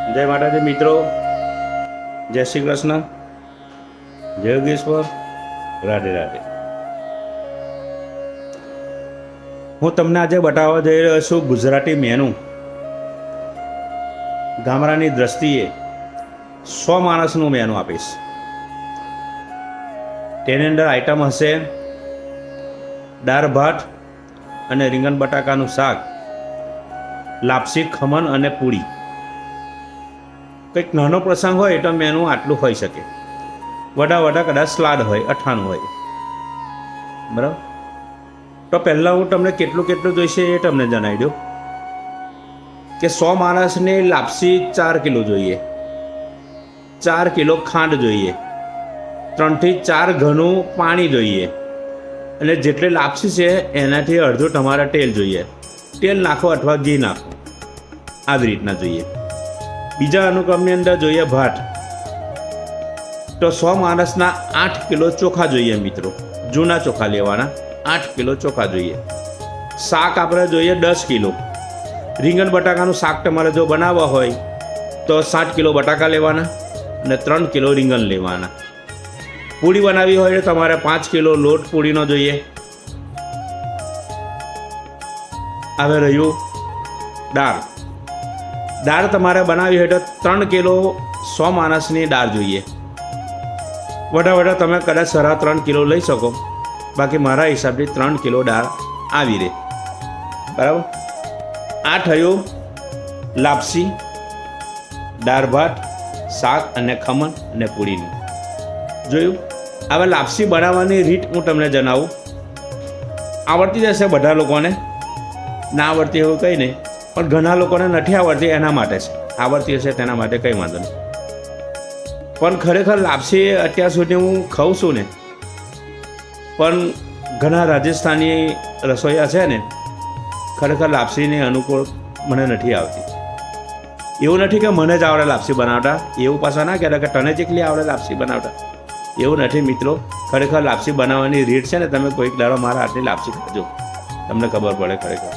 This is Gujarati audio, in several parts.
જય માતાજી મિત્રો, જય શ્રી કૃષ્ણ, જય યોગેશ્વર, રાધે રાધે. હું તમને આજે બતાવવા જઈ રહ્યો છું ગુજરાતી મેનુ. ગામડાની દ્રષ્ટિએ 100 માણસનું મેનુ આપીશ. તેની અંદર આઈટમ હશે દાળ ભાત અને રીંગણ બટાકાનું શાક, લાપસી, ખમણ અને પૂરી. કંઈક નાનો પ્રસંગ હોય તો મેનુ આટલું હોઈ શકે. વડા કદાચ સ્લાડ હોય, અઠાણું હોય. બરાબર. તો પહેલાં હું તમને કેટલું જોઈશે એ તમને જણાવી દઉં કે 100 માણસની લાપસી 4 કિલો જોઈએ, 4 કિલો ખાંડ જોઈએ, 3 થી 4 ઘણું પાણી જોઈએ, અને જેટલી લાપસી છે એનાથી અડધું તમારે તેલ જોઈએ. તેલ નાખો અથવા ઘી નાખો, આવી રીતના જોઈએ. બીજા અનુક્રમની અંદર જોઈએ ભાત. તો 100 માણસના 8 કિલો ચોખા જોઈએ મિત્રો, જૂના ચોખા લેવાના. 8 કિલો ચોખા જોઈએ. શાક આપણે જોઈએ 10 કિલો. રીંગણ બટાકાનું શાક તમારે જો બનાવવા હોય તો 7 કિલો બટાકા લેવાના અને 3 કિલો રીંગણ લેવાના. પૂરી બનાવવી હોય તો તમારે 5 કિલો લોટ પૂરીનો જોઈએ. હવે રહ્યું દાળ. દાળ તમારે બનાવવી હોય તો 3 કિલો 100 માણસની દાળ જોઈએ. વડા તમે કદાચ 3.5 કિલો લઈ શકો, બાકી મારા હિસાબથી 3 કિલો દાળ આવી રહે. બરાબર. આ થયું લાપસી, દાળ ભાત, શાક અને ખમણ અને પૂરીનું. જોયું. હવે લાપસી બનાવવાની રીત હું તમને જણાવું. આવડતી જશે બધા લોકોને, ના આવડતી એવું કંઈ નહીં, પણ ઘણા લોકોને નથી આવડતી, એના માટે છે. આવડતી હશે તેના માટે કંઈ વાંધો નહીં. પણ ખરેખર લાપસી અત્યાર સુધી હું ખાઉં છું ને, પણ ઘણા રાજસ્થાની રસોઈયા છે ને, ખરેખર લાપસીને અનુકૂળ મને નથી આવતી. એવું નથી કે મને જ આવડે લાપસી બનાવતા, એવું પાછા ના કહેતા કે તને જેટલી આવડે લાપસી બનાવતા, એવું નથી મિત્રો. ખરેખર લાપસી બનાવવાની રીત છે ને, તમે કોઈક દાડો મારા હાથની લાપસી ખાજો, તમને ખબર પડે. ખરેખર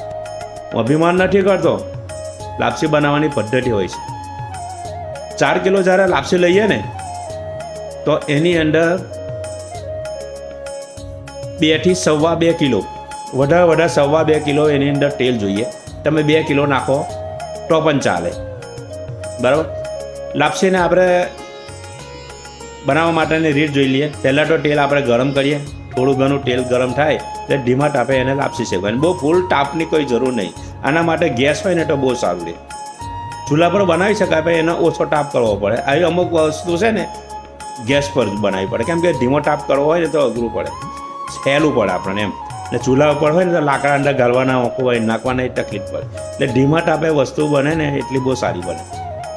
હું અભિમાન નથી કરતો, લાપસી બનાવવાની પદ્ધતિ હોય છે. 4 કિલો જ્યારે લાપસી લઈએ ને, તો એની અંદર 2 થી 2.25 કિલો, વધારે 2.25 કિલો એની અંદર તેલ જોઈએ. તમે 2 કિલો નાખો તો પણ ચાલે. બરાબર. લાપસીને આપણે બનાવવા માટેની રીત જોઈ લઈએ. પહેલાં તો તેલ આપણે ગરમ કરીએ. થોડું ઘણું તેલ ગરમ થાય એટલે ધીમા તાપે એને લાપસી શેકવાની. બહુ ફૂલ તાપની કોઈ જરૂર નહીં. આના માટે ગેસ હોય ને તો બહુ સારું રહે. ચૂલા પર બનાવી શકાય, પણ એનો ઓછો તાપ કરવો પડે. આવી અમુક વસ્તુ છે ને ગેસ પર બનાવવી પડે, કેમ કે ધીમો તાપ કરવો હોય ને તો અઘરું પડે, સહેલું પડે આપણને એમ. ને ચૂલા ઉપર હોય ને તો લાકડા અંદર ગાળવાના હોય, નાખવાના એ તકલીફ પડે. એટલે ધીમા તાપે વસ્તુ બને ને એટલી બહુ સારી બને.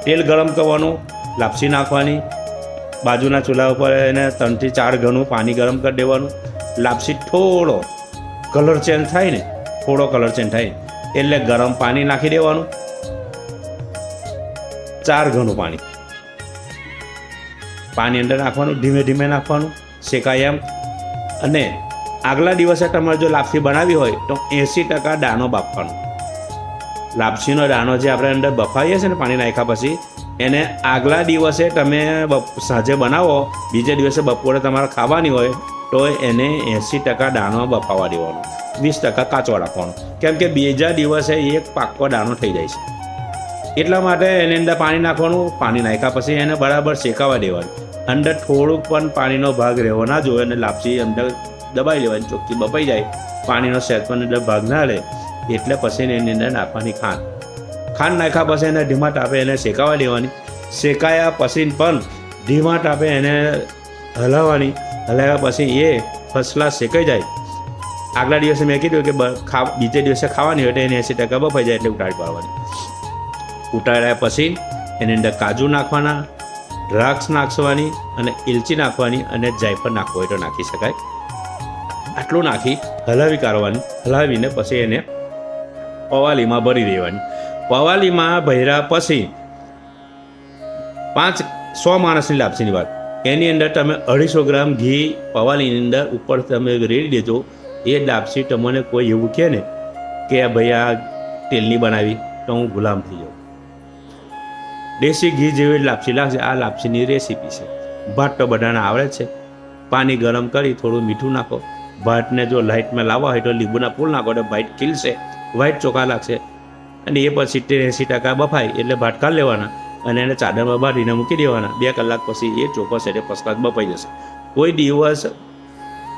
તેલ ગરમ કરવાનું, લાપસી નાખવાની, બાજુના ચૂલા ઉપર એને 3 થી 4 ઘણું પાણી ગરમ કરી દેવાનું. લાપસી થોડો કલર ચેન્જ થાય ને, થોડો કલર ચેન્જ થાય એટલે ગરમ પાણી નાખી દેવાનું. 4 ઘણું પાણી અંદર નાખવાનું, ધીમે ધીમે નાખવાનું, શેકાય એમ. અને આગલા દિવસે તમારે જો લાપસી બનાવી હોય તો 80% દાણો બાફવાનો. લાપસીનો દાણો જે આપણે અંદર બફાવીએ છીએ ને પાણી નાખ્યા પછી, એને આગલા દિવસે તમે સાંજે બનાવો, બીજે દિવસે બપોરે તમારે ખાવાની હોય તો એને 80% દાણો બફાવા દેવાનો, 20% કાચો રાખવાનો. કેમ કે બીજા દિવસે એક પાક્કો દાણો થઈ જાય છે. એટલા માટે એની અંદર પાણી નાખવાનું. પાણી નાખ્યા પછી એને બરાબર શેકાવા દેવાનું. અંદર થોડુંક પણ પાણીનો ભાગ રહેવો ના જોઈએ, અને લાપસી અંદર દબાઈ લેવાની, ચોખ્ખી બફાઈ જાય. પાણીનો સહેજ પણ અંદર ભાગ ના રહે એટલે પછી એની અંદર નાખવાની ખાંડ. ખાંડ નાખ્યા પછી એને ધીમા તાપે એને શેકાવા દેવાની. શેકાયા પછી પણ ધીમા તાપે એને હલાવવાની. હલાવ્યા પછી એ ફર્સ્ટ ક્લાસ શેકાઈ જાય. આગલા દિવસે મેં કીધું કે બીજે દિવસે ખાવાની હોય તો એને 80% બફાઈ જાય એટલે ઉતારી પાડવાની. ઉતાર્યા પછી એની અંદર કાજુ નાખવાના, દ્રાક્ષ નાખવાની અને ઇલચી નાખવાની, અને જાયફળ નાખવું હોય તો નાખી શકાય. આટલું નાખી હલાવી કાઢવાની. હલાવીને પછી એને પવાલીમાં ભરી દેવાની. પવાલીમાં ભર્યા પછી 100 માણસની લાપસીની વાત, એની અંદર તમે 250 ગ્રામ ઘી પવાલીની અંદર ઉપર તમે રેડી દેજો. એ લાપસી તમને કોઈ એવું કહે ને કે ભાઈ આ તેલની બનાવી, તો હું ગુલામ થઈ જાઉં. દેશી ઘી જેવી લાપસી લાગશે. આ લાપસીની રેસીપી છે. ભાત તો બધાને આવડે છે. પાણી ગરમ કરી થોડું મીઠું નાખો. ભાતને જો લાઇટમાં લાવવા હોય તો લીંબુના ફૂલ નાખો તો વ્હાઈટ ખીલશે, વ્હાઈટ ચોખા લાગશે. અને એ પછી 70-80% બફાય એટલે ભાત કાઢી લેવાના અને એને ચાદરમાં બાંધીને મૂકી દેવાના. 2 કલાક પછી એ ચોખ્ખો છે ફર્સ્ટ ક્લાસ બફાઈ જશે. કોઈ દિવસ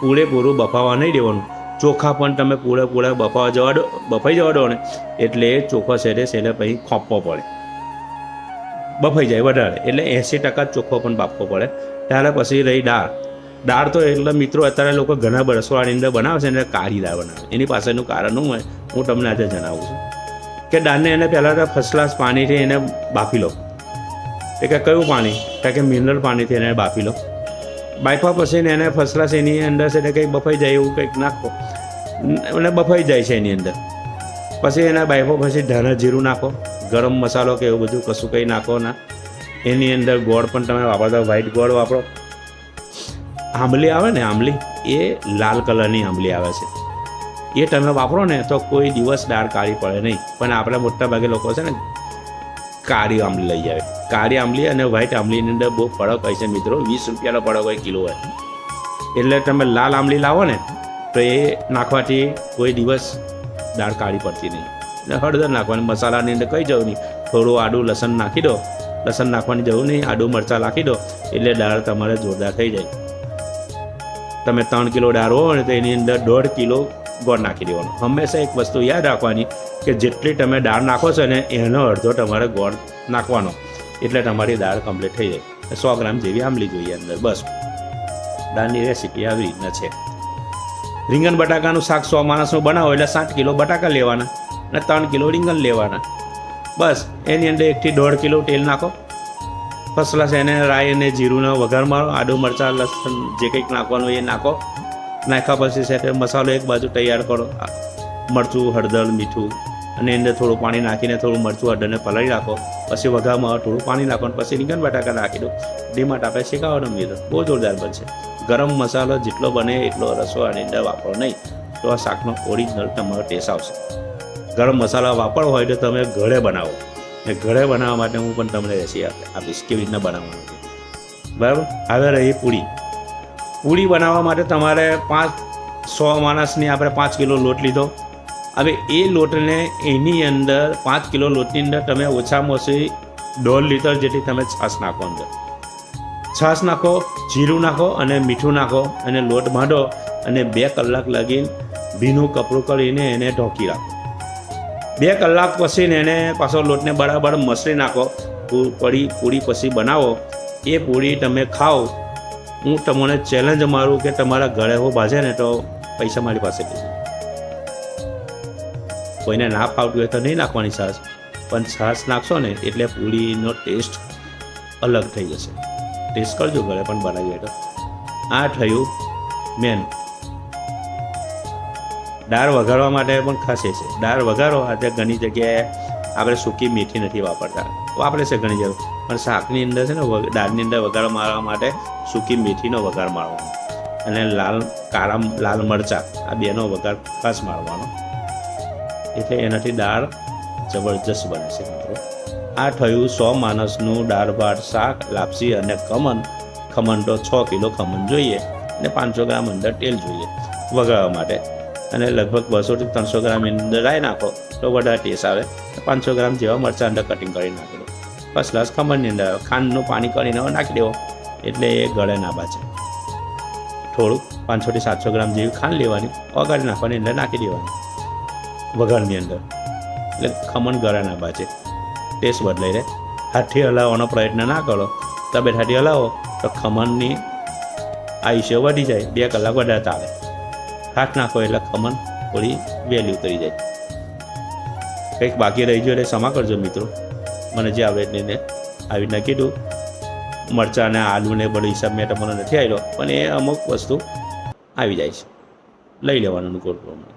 પૂરેપૂરું બફાવા નહીં દેવાનું. ચોખા પણ તમે પૂરેપૂરા બફાઈ જવા દો ને એટલે ચોખ્ખો છે પછી ખોપવો પડે, બફાઈ જાય વધારે એટલે 80% ચોખ્ખો પણ બાફવો પડે. ત્યારે પછી રહી દાળ તો એટલે મિત્રો અત્યારે લોકો ઘણા રસોડાની અંદર બનાવે છે અને કાળી દાળ બનાવે. એની પાછળનું કારણ શું હોય હું તમને આજે જણાવું છું કે દાળને એને પહેલાં તો ફર્સ્ટ ક્લાસ પાણીથી એને બાફી લો. એ કે કયું પાણી? કારણ કે મિનરલ પાણીથી એને બાફી લો. બાફા પછી એને ફર્સ્ટ ક્લાસ એની અંદર છે ને કંઈક બફાઈ જાય એવું કંઈક નાખો અને બફાઈ જાય છે એની અંદર. પછી એના બાફો પછી ધાણા જીરું નાખો, ગરમ મસાલો કે એવું બધું કશું કંઈ નાખો ના. એની અંદર ગોળ પણ તમે વાપરતા વ્હાઈટ ગોળ વાપરો. આંબલી આવે ને આંબલી, એ લાલ કલરની આંબલી આવે છે, એ તમે વાપરો ને તો કોઈ દિવસ દાળ કાળી પડે નહીં. પણ આપણે મોટાભાગે લોકો છે ને કાળી આંબલી લઈ આવે. કાળી આંબલી અને વ્હાઈટ આંબલીની અંદર બહુ ફરક હોય છે મિત્રો. 20 રૂપિયાનો ફરક હોય કિલો હોય. એટલે તમે લાલ આંબલી લાવો ને તો એ નાખવાથી કોઈ દિવસ દાળ કાળી પડતી નહીં. એટલે હળદર નાખવાની, મસાલાની અંદર કંઈ જવું નહીં. થોડું આદું લસણ નાખી દો, લસણ નાખવાની જરૂર નહીં, આદું મરચાં નાખી દો એટલે દાળ તમારે જોરદાર થઈ જાય. તમે 3 કિલો દાળ હોય ને તો એની અંદર 1.5 કિલો ગોળ નાખી દેવાનો. હંમેશા એક વસ્તુ યાદ રાખવાની કે જેટલી તમે દાળ નાખો છો ને એનો અડધો તમારે ગોળ નાખવાનો એટલે તમારી દાળ કમ્પ્લીટ થઈ જાય. 100 ગ્રામ જેવી આંબલી જોઈએ અંદર. બસ દાળની રેસીપી આવી રીતના છે. રીંગણ બટાકાનું શાક 100 માણસનું બનાવો એટલે 7 કિલો બટાકા લેવાના અને 3 કિલો રીંગણ લેવાના. બસ એની અંદર 1 થી 1.5 કિલો તેલ નાખો. ફર્સ્ટ ક્લાસ એને રાઈ અને જીરુંનો વઘાર મારો. આદું મરચાં લસણ જે કંઈક નાખવાનું એ નાખો. નાખ્યા પછી છે મસાલો એક બાજુ તૈયાર કરો. મરચું, હળદર, મીઠું અને અંદર થોડું પાણી નાખીને થોડું મરચું હળદરને પલાળી રાખો. પછી વઘારમાં થોડું પાણી નાખો અને પછી રીંગણ બટાકા નાખી દો. ધીમા તાપે શેકાવાનો મિત્રો, બહુ જોરદાર બનશે. ગરમ મસાલો જેટલો બને એટલો રસોડાની અંદર વાપરો નહીં તો આ શાકનો ઓરિજિનલ તમારો ટેસ્ટ આવશે. ગરમ મસાલા વાપરવો હોય તો તમે ઘરે બનાવો. ને ઘરે બનાવવા માટે હું પણ તમને રેસીપી આપીશ કેવી રીતના બનાવવાનું છે. બરાબર. હવે રહી પૂરી. પૂરી બનાવવા માટે તમારે 100 માણસની આપણે 5 કિલો લોટ લીધો. હવે એ લોટને એની અંદર 5 કિલો લોટની અંદર તમે ઓછામાં ઓછી 1.5 લીટર જેટલી તમે છાશ નાખો. અંદર છાશ નાખો, જીરું નાખો અને મીઠું નાખો અને લોટ બાંધો અને 2 કલાક લગીને ભીનું કપડું કરીને એને ઢોકી રાખો. 2 કલાક પછી એને પાછો લોટને બરાબર મસળી નાખો. પૂરી પછી બનાવો. એ પૂરી તમે ખાઓ. હું તમને ચેલેન્જ મારું કે તમારા ઘરે હું ભાજે ને તો પૈસા મારી પાસે લેજો. કોઈને ના ફાવતું હોય તો નહીં નાખવાની છાશ, પણ છાશ નાખશો ને એટલે પૂરીનો ટેસ્ટ અલગ થઈ જશે. ટેસ્ટ કરજો ઘરે પણ બનાવીએ તો. આ થયું મેન. દાળ વઘારવા માટે પણ ખાસ છે. દાળ વઘારો આજે ઘણી જગ્યાએ આપણે સૂકી મેથી નથી વાપરતા, વાપરે છે ઘણી જગ્યાએ. પણ શાકની અંદર છે ને દાળની અંદર વઘાર મારવા માટે સૂકી મેથીનો વઘાર મારવાનો અને લાલ મરચાં આ બેનો વઘાર ખાસ મારવાનો. એટલે એનાથી દાળ જબરજસ્ત બને છે મિત્રો. આ થયું 100 માણસનું દાળ ભાત શાક લાપસી અને ખમણ તો 6 કિલો ખમણ જોઈએ અને 500 ગ્રામ અંદર તેલ જોઈએ વઘારવા માટે. અને લગભગ 200 થી 300 ગ્રામ અંદર રાઈ નાખો તો વધારે ટેસ્ટ આવે. 500 ગ્રામ જેવા મરચાં અંદર કટિંગ કરી નાખી દો. ફર્સ્ટ ક્લાસ ખમણની અંદર ખાંડનું પાણી કરીને નાખી દેવો એટલે એ ગળે ના બાજે. થોડુંક 500 થી 700 ગ્રામ જેવી ખાંડ લેવાની, ઓગાળી નાખવાની, અંદર નાખી દેવાની વઘારની અંદર એટલે ખમણ ગળે ના બાજે, ટેસ્ટ બદલાઈ રહે. હાથથી હલાવવાનો પ્રયત્ન ના કરો. તબિયત હાથથી હલાવો તો ખમણની આયુષ્ય વધી જાય, 2 કલાક વધારે ચાલે. હાથ નાખો એટલે ખમણ થોડી વેલ્યુ કરી જાય. કંઈક બાકી રહી ગયો એટલે ક્ષમા કરજો મિત્રો. મને જે આવડે એને આવી રીતના કીધું. મરચાં અને આલુ ને બધો હિસાબ મેં તમને નથી આવ્યો, પણ એ અમુક વસ્તુ આવી જાય છે, લઈ લેવાનું અનુકૂળ પ્રમાણે.